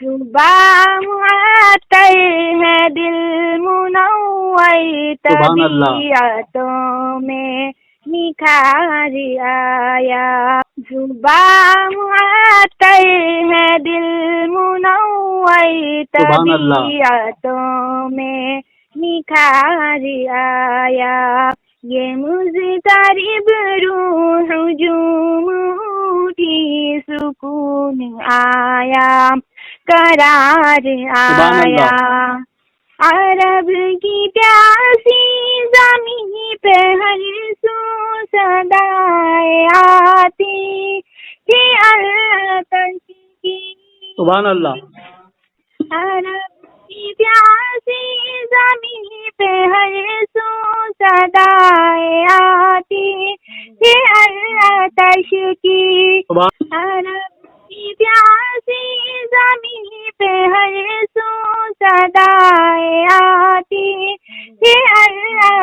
صبح معطر ہے دل منور طبیعتوں میں نکھار آیا. صبح معطر ہے دل منور طبیعتوں میں نکھار آیا. یہ مضطرب روح ہجوم اٹھی سکون آیا قرار آیا. عرب کی پیاسی زمین پہ ہر سو صدائے آتی تھی اللہ کی. سبحان اللہ. عرب کی پیاسی زمین پہ ہر سو صدائے آتی تھی اللہ کی. عرب کی پیاسی زمین پہ ہر سو صدائے آتی تھی اللہ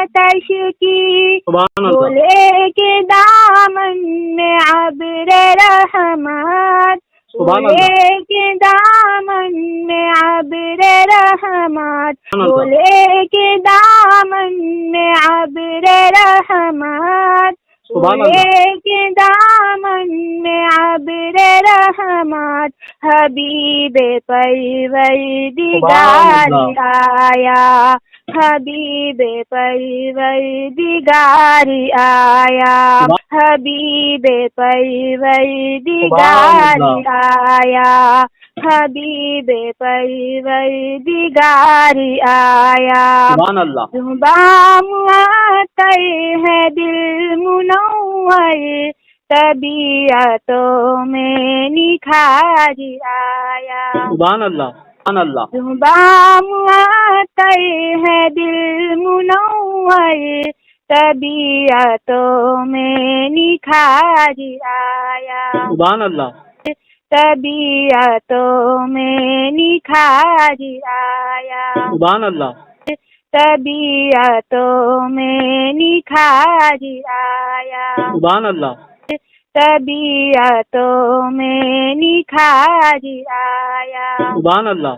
کی. بولے کہ دامن میں ابر رحمت, بولے کہ دامن میں ابر رحمت, بولے کہ دامن میں ابر رحمت, بولے کہ دامن میں ابر رحمت. حبیب پروردگار آیا, حبیب پروردگار آیا, حبیب پروردگار آیا, حبیب پروردگار آیا. صبح معطر ہے دل منور طبیعتوں میں نکھار آیا. سبحان اللہ. سبحان اللہ. صبح معطر ہے دل منور طبیعتوں میں نکھار آیا. سبحان اللہ. طبیعتوں میں نکھار آیا. سبحان اللہ. طبیعتوں میں نکھار آیا. سبحان اللہ. طبیعتوں میں نکھار آیا. سبحان اللہ.